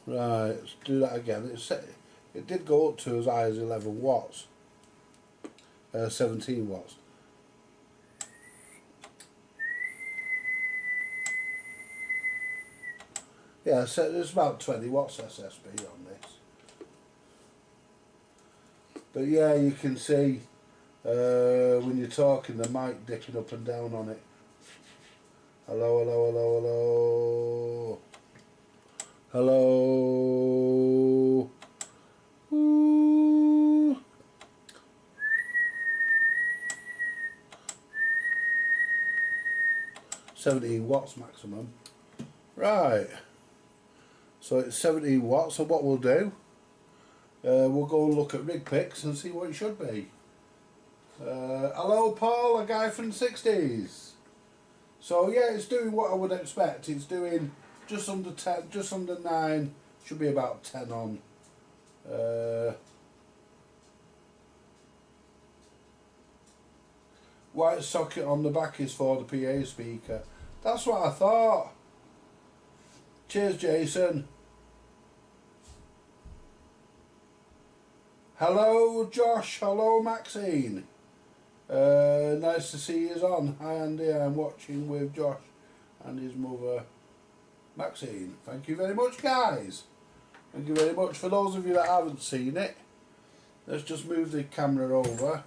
Right, let's do that again. It did go up to as high as 11 watts, 17 watts. Yeah, so there's about 20 watts SSB on this. But yeah, you can see when you're talking the mic dipping up and down on it. Hello, hello, hello, hello. Hello. Ooh. $17 watts maximum. Right. So it's 17 watts. So what we'll do, we'll go and look at rig picks and see what it should be. Hello, Paul, a guy from the 60s. So yeah, it's doing what I would expect. It's doing just under 10, just under 9. Should be about 10 on. White socket on the back is for the PA speaker. That's what I thought. Cheers, Jason. Hello, Josh. Hello, Maxine. Nice to see you on. Hi, Andy. I'm watching with Josh and his mother, Maxine. Thank you very much, guys. Thank you very much. For those of you that haven't seen it, let's just move the camera over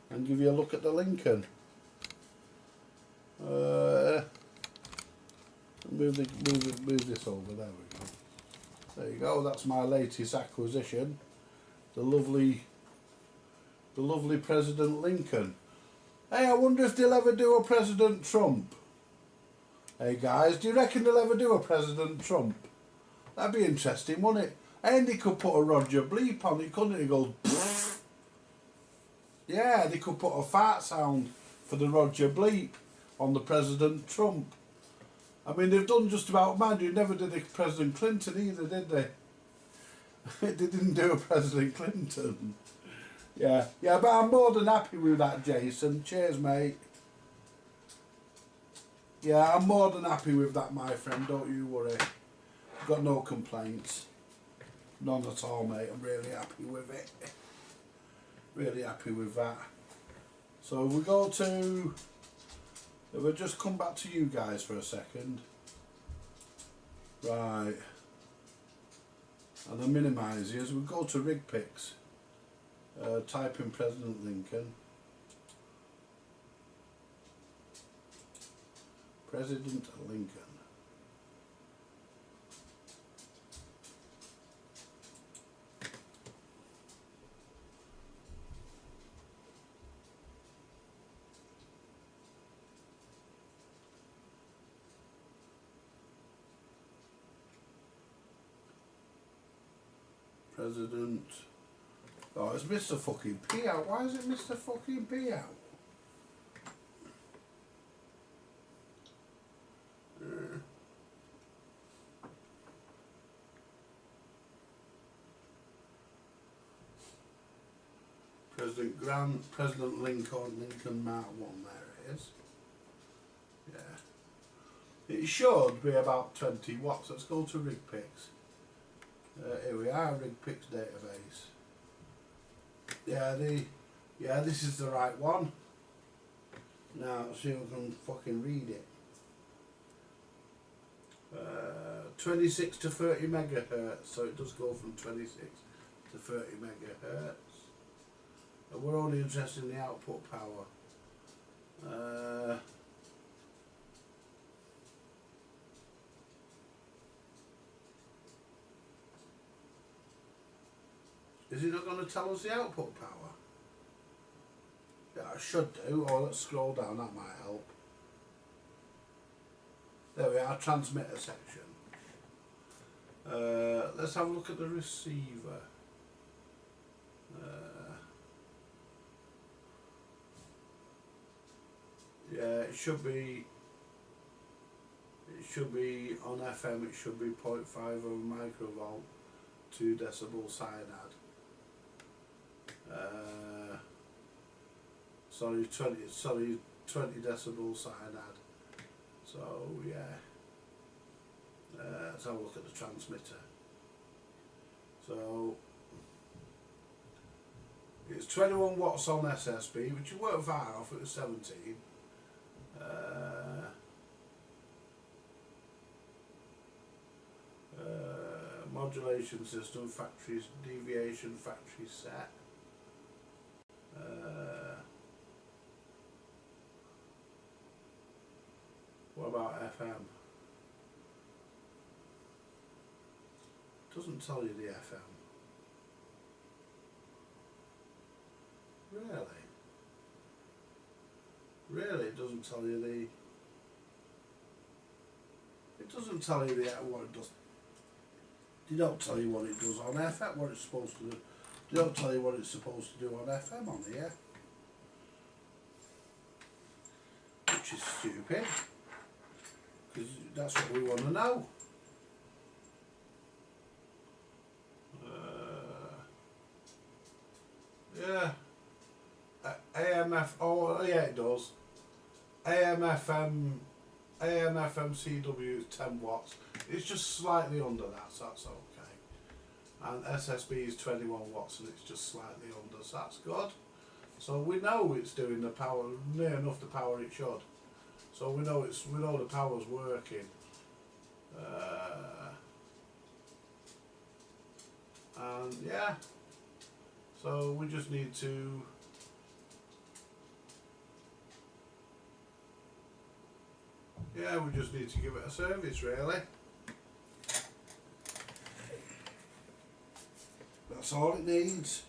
and give you a look at the Lincoln. Move this over. There we go. There you go. That's my latest acquisition. The lovely President Lincoln. Hey, I wonder if they'll ever do a President Trump. Hey guys, do you reckon they'll ever do a President Trump? That'd be interesting, wouldn't it? And they could put a Roger Bleep on it, couldn't it? It goes. Yeah, they could put a fart sound for the Roger Bleep on the President Trump. I mean, they've done just about, mind you, never did a President Clinton either, did they? They didn't do a President Clinton. Yeah, but I'm more than happy with that, Jason. Cheers, mate. Yeah, I'm more than happy with that, my friend. Don't you worry. Got no complaints. None at all, mate. I'm really happy with it. Really happy with that. So if we go to... If we just come back to you guys for a second. Right. And I minimise these. We go to Rig Picks. Type in President Lincoln. President Lincoln. President. Oh, it's Mr. fucking P out. Why is it Mr. fucking P out? President Grant, President Lincoln Mark 1, there it is. Yeah. It should be about 20 watts. Let's go to Rig Picks. Here we are, Rig Picks database. Yeah, this is the right one. Now, see if we can fucking read it. 26 to 30 megahertz, so it does go from 26 to 30 megahertz. And we're only interested in the output power. Is it not going to tell us the output power? Yeah, it should do. Or let's scroll down, that might help. There we are, transmitter section. Let's have a look at the receiver. Yeah, it should be on FM, it should be 0.5 of a microvolt, 2 decibel cyanide. Sorry, 20 decibel cyanide. So yeah, let's have a look at the transmitter. So it's 21 watts on SSB, which you weren't far off. It was 17. Modulation system, factory deviation, factory set. What about FM? Doesn't tell you the FM. Really, it doesn't tell you the. It doesn't tell you what it does. They don't tell you what it does on FM, what it's supposed to do. They don't tell you what it's supposed to do on FM on here. Which is stupid. Because that's what we want to know. Yeah. AMF, oh yeah it does. AM/FM CW is 10 watts. It's just slightly under that, so that's okay. And SSB is 21 watts and it's just slightly under, so that's good. So we know it's doing the power, near enough the power it should. So we know the power's working. And yeah. So we just need to yeah, we just need to give it a service really. That's all it needs.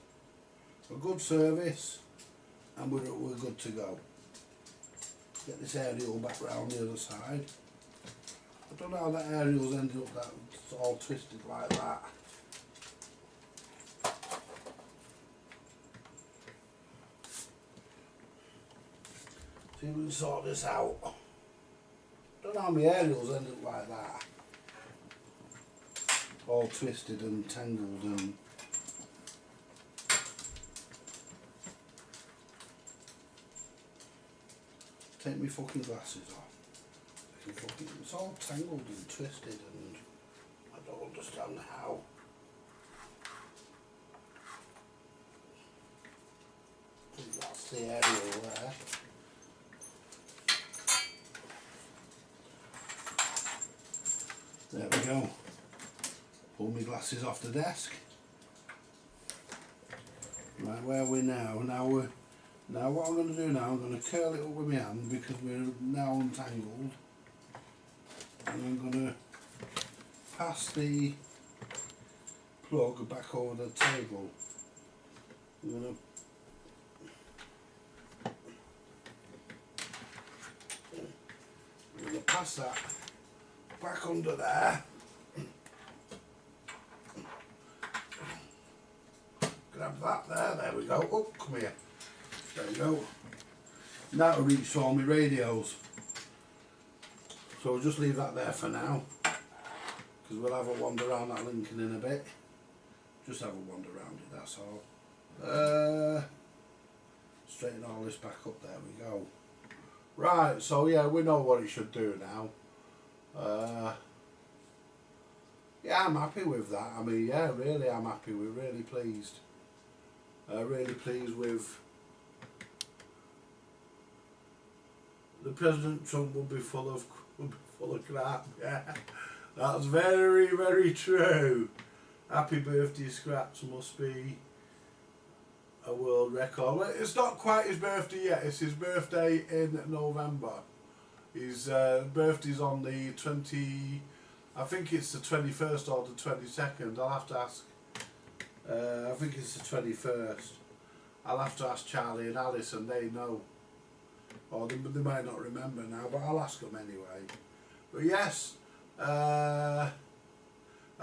A good service and we're good to go. Get this aerial back round the other side. I don't know how that aerial's ended up that it's all twisted like that. See if we can sort this out. Don't know how my aerials ended up like that. All twisted and tangled and take my fucking glasses off. It's all tangled and twisted and I don't understand how. I think that's the aerial there. There we go. Pull my glasses off the desk. Right, where are we now? Now what I'm going to do now, I'm going to curl it up with my hand because we're now untangled. And I'm going to pass the plug back over the table. I'm going to pass that back under there. Grab that there we go. Oh, come here. There we go. And that'll reach all my radios. So we'll just leave that there for now. Because we'll have a wander around that Lincoln in a bit. Just have a wander around it, that's all. Straighten all this back up, there we go. Right, so yeah, we know what it should do now. Yeah, I'm happy with that. I mean, yeah, really, I'm happy. We're really pleased. Really pleased with. The President Trump will be full of crap. Yeah, that's very, very true. Happy birthday, Scraps must be a world record. Well, it's not quite his birthday yet. It's his birthday in November. His birthday's on the 20. I think it's the 21st or the 22nd. I'll have to ask. I think it's the 21st. I'll have to ask Charlie and Alice and they know. Or they might not remember now, but I'll ask them anyway. But yes, I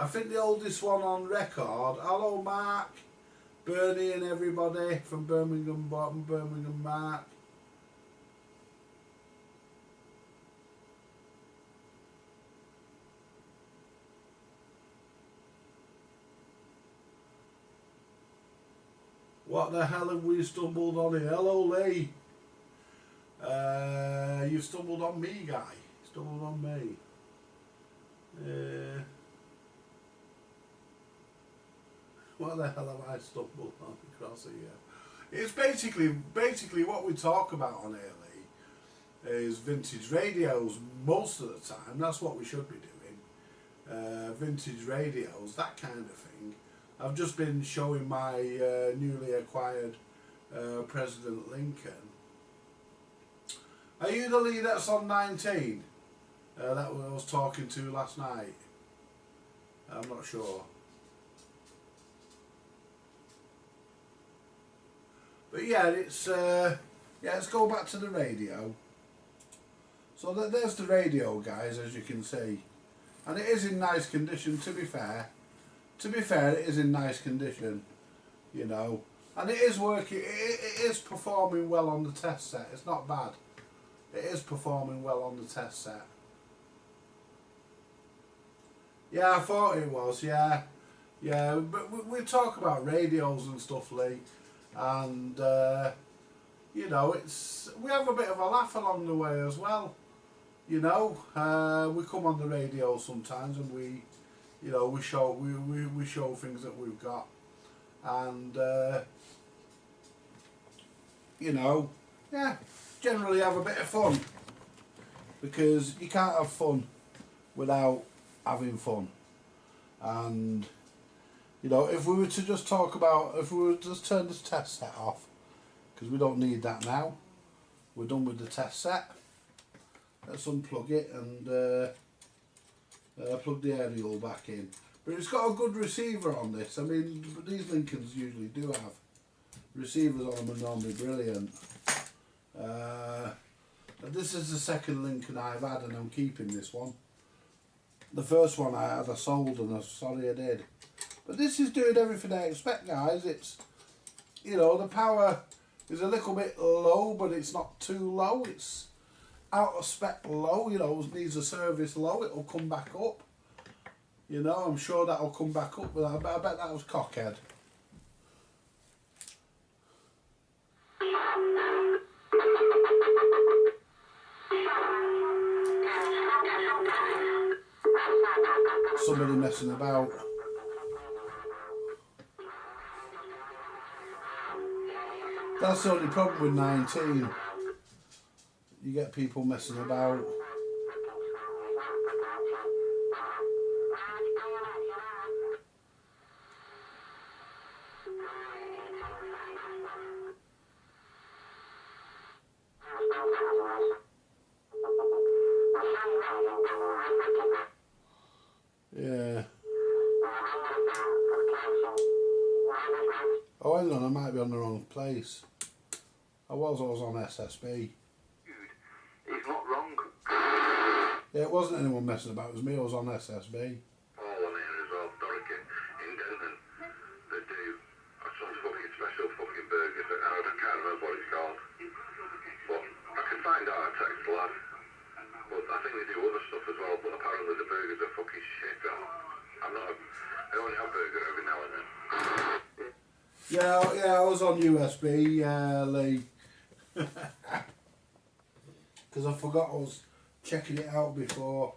think the oldest one on record. Hello Mark, Bernie and everybody from Birmingham Bottom, Birmingham Mark. What the hell have we stumbled on here? Hello Lee. You stumbled on me, guy. Stumbled on me. What the hell have I stumbled on across here? It's basically what we talk about on here, Lee, is vintage radios most of the time. That's what we should be doing. Vintage radios, that kind of thing. I've just been showing my newly acquired President Lincoln. Are you the Lee that's on 19? That I was talking to last night. I'm not sure. But yeah, it's let's go back to the radio. So there's the radio, guys, as you can see, and it is in nice condition. To be fair, it is in nice condition, you know, and it is working. It is performing well on the test set. It's not bad. It is performing well on the test set. Yeah, I thought it was. Yeah, but we talk about radios and stuff, Lee, and you know, we have a bit of a laugh along the way as well. You know, we come on the radio sometimes and we show things that we've got, and you know, yeah, generally have a bit of fun, because you can't have fun without having fun. And you know, if we were to just turn this test set off, because we don't need that now, we're done with the test set, let's unplug it and plug the aerial back in. But it's got a good receiver on this. I mean, these Lincolns usually do have receivers on them, are normally brilliant. This is the second Lincoln I've had, and I'm keeping this one. The first one I had, I sold, and I'm sorry I did. But this is doing everything I expect, guys. It's, you know, the power is a little bit low, but it's not too low. It's out of spec low, you know, needs a service low. It'll come back up. You know, I'm sure that'll come back up, but I bet that was cockhead. Somebody messing about. That's the only problem with 19. You get people messing about. Yeah. Oh, hang on, I might be on the wrong place. I was on SSB. He's not wrong. Yeah, it wasn't anyone messing about, it was me, I was on SSB. All on here as well, Dorking. In Denton, they do some fucking special fucking burgers that I can't remember what it's called. But I can find out, I text the lad. But I think they do other stuff as well, but apparently the burgers are fucking shit. I only have burger every now and then. Yeah, I was on USB, Lee. Because I forgot I was checking it out before.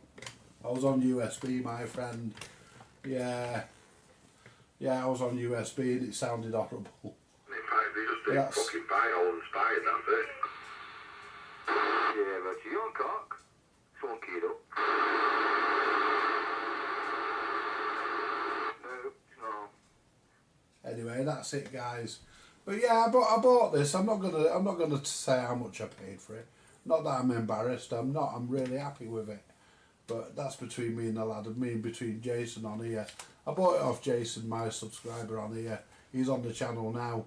I was on USB, my friend. Yeah, I was on USB and it sounded horrible. They just do fucking buy all inspired, that's it. Yeah, but you on cock. Someone keyed up. No. Anyway, that's it, guys. But yeah, I bought this. I'm not gonna say how much I paid for it. Not that I'm embarrassed. I'm not. I'm really happy with it. But that's between me and the lad. Me and between Jason on here. I bought it off Jason, my subscriber on here. He's on the channel now.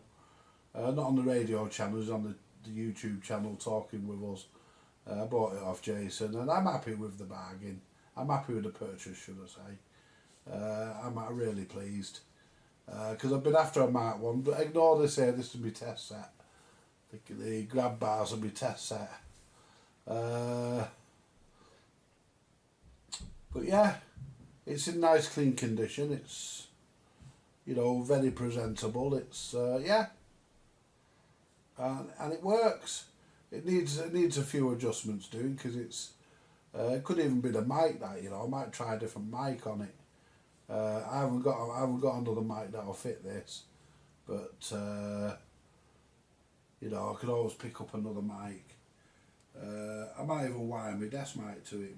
Not on the radio channel. He's on the YouTube channel talking with us. I bought it off Jason, and I'm happy with the bargain. I'm happy with the purchase, should I say. I'm really pleased. Because I've been after a Mark 1, but ignore this here, this will be test set. The grab bars will be test set. But yeah, it's in nice clean condition. It's, you know, very presentable. It's yeah, and it works. It needs a few adjustments doing, because it's it could even be the mic that, you know, I might try a different mic on it. I haven't got another mic that'll fit this, but you know, I could always pick up another mic. I might even wire my desk mic to it.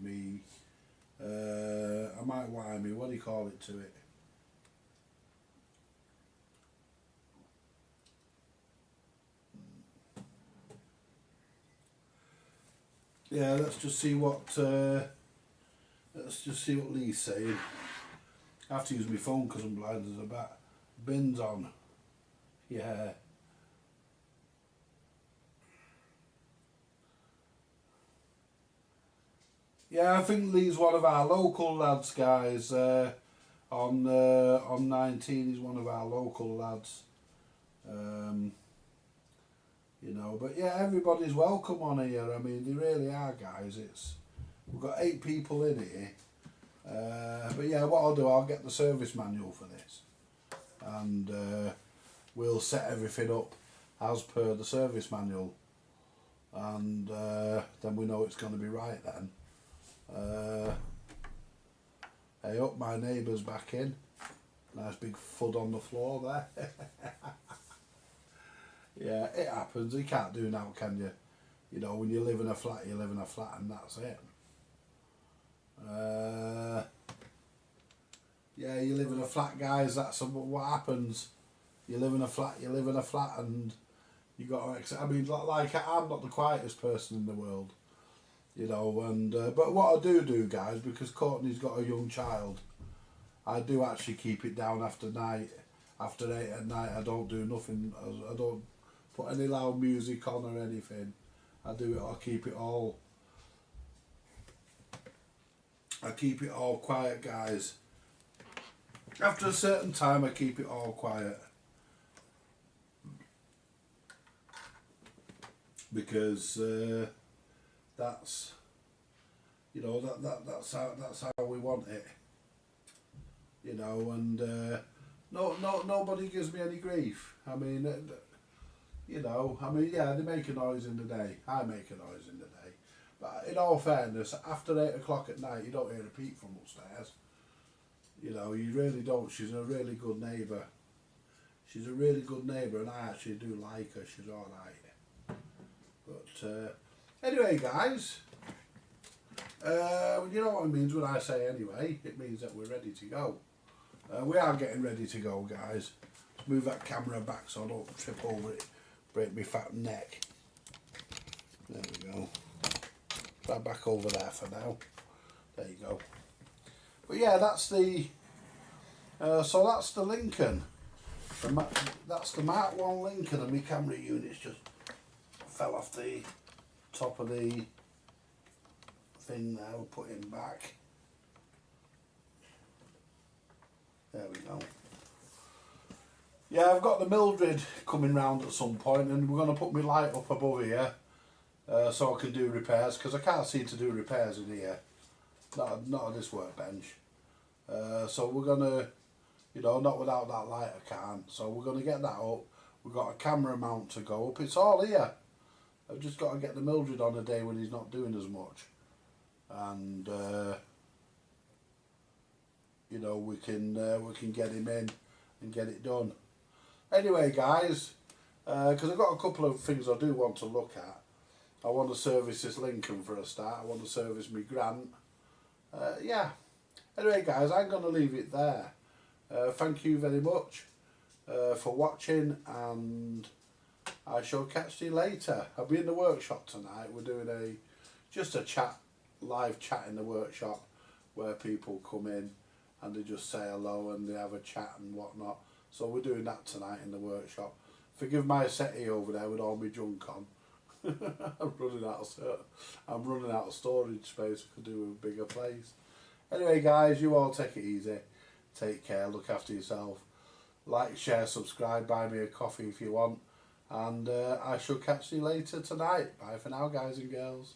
I might wire me, what do you call it, to it? Yeah, let's just see what Lee's saying. I have to use my phone because I'm blind as a bat. Bins on. Yeah. Yeah, I think Lee's one of our local lads, guys. On 19, he's one of our local lads. You know, but yeah, everybody's welcome on here. I mean, they really are, guys. We've got 8 people in here. But yeah, what I'll do, I'll get the service manual for this, and we'll set everything up as per the service manual, and then we know it's going to be right then. Hey up, my neighbour's back in. Nice big FUD on the floor there. Yeah, it happens. You can't do now, can you? You know, when you live in a flat, you live in a flat, and that's it. Yeah, you live in a flat, guys. That's what happens. You live in a flat, and you got to accept. I mean, like I'm not the quietest person in the world. you know. And but what I do, guys, because Courtney's got a young child, I do actually keep it down after 8 at night. I don't do nothing. I don't put any loud music on or anything. I keep it all. I keep it all quiet, guys. After a certain time, I keep it all quiet. Because that's, you know, that's how we want it. You know, and nobody gives me any grief. I mean, you know, yeah, they make a noise in the day. I make a noise in the day. But in all fairness, after 8 o'clock at night, you don't hear a peep from upstairs. You know, you really don't. She's a really good neighbour. She's a really good neighbour, and I actually do like her. She's all right. But anyway, guys, you know what it means when I say anyway. It means that we're ready to go. We are getting ready to go, guys. Let's move that camera back so I don't trip over it, break my fat neck. There we go. Right back over there for now. There you go. But yeah, that's the. So that's the Lincoln. That's the Mark 1 Lincoln, and my camera unit's just fell off the top of the thing now. We'll put him back. There we go. Yeah, I've got the Mildred coming round at some point, and we're going to put my light up above here so I can do repairs, because I can't seem to do repairs in here. Not on this workbench. So we're going to, you know, not without that light I can't. So we're going to get that up. We've got a camera mount to go up. It's all here. I've just got to get the Mildred on a day when he's not doing as much. And you know, we can get him in and get it done. Anyway, guys, because I've got a couple of things I do want to look at. I want to service this Lincoln for a start. I want to service my Grant. Yeah. Anyway, guys, I'm going to leave it there. Thank you very much for watching, and I shall catch you later. I'll be in the workshop tonight. We're doing just a live chat in the workshop where people come in and they just say hello and they have a chat and whatnot. So we're doing that tonight in the workshop. Forgive my settee over there with all my junk on. I'm running out of storage space. I could do a bigger place. Anyway, guys, you all take it easy. Take care. Look after yourself. Like, share, subscribe. Buy me a coffee if you want. And I shall catch you later tonight. Bye for now, guys and girls.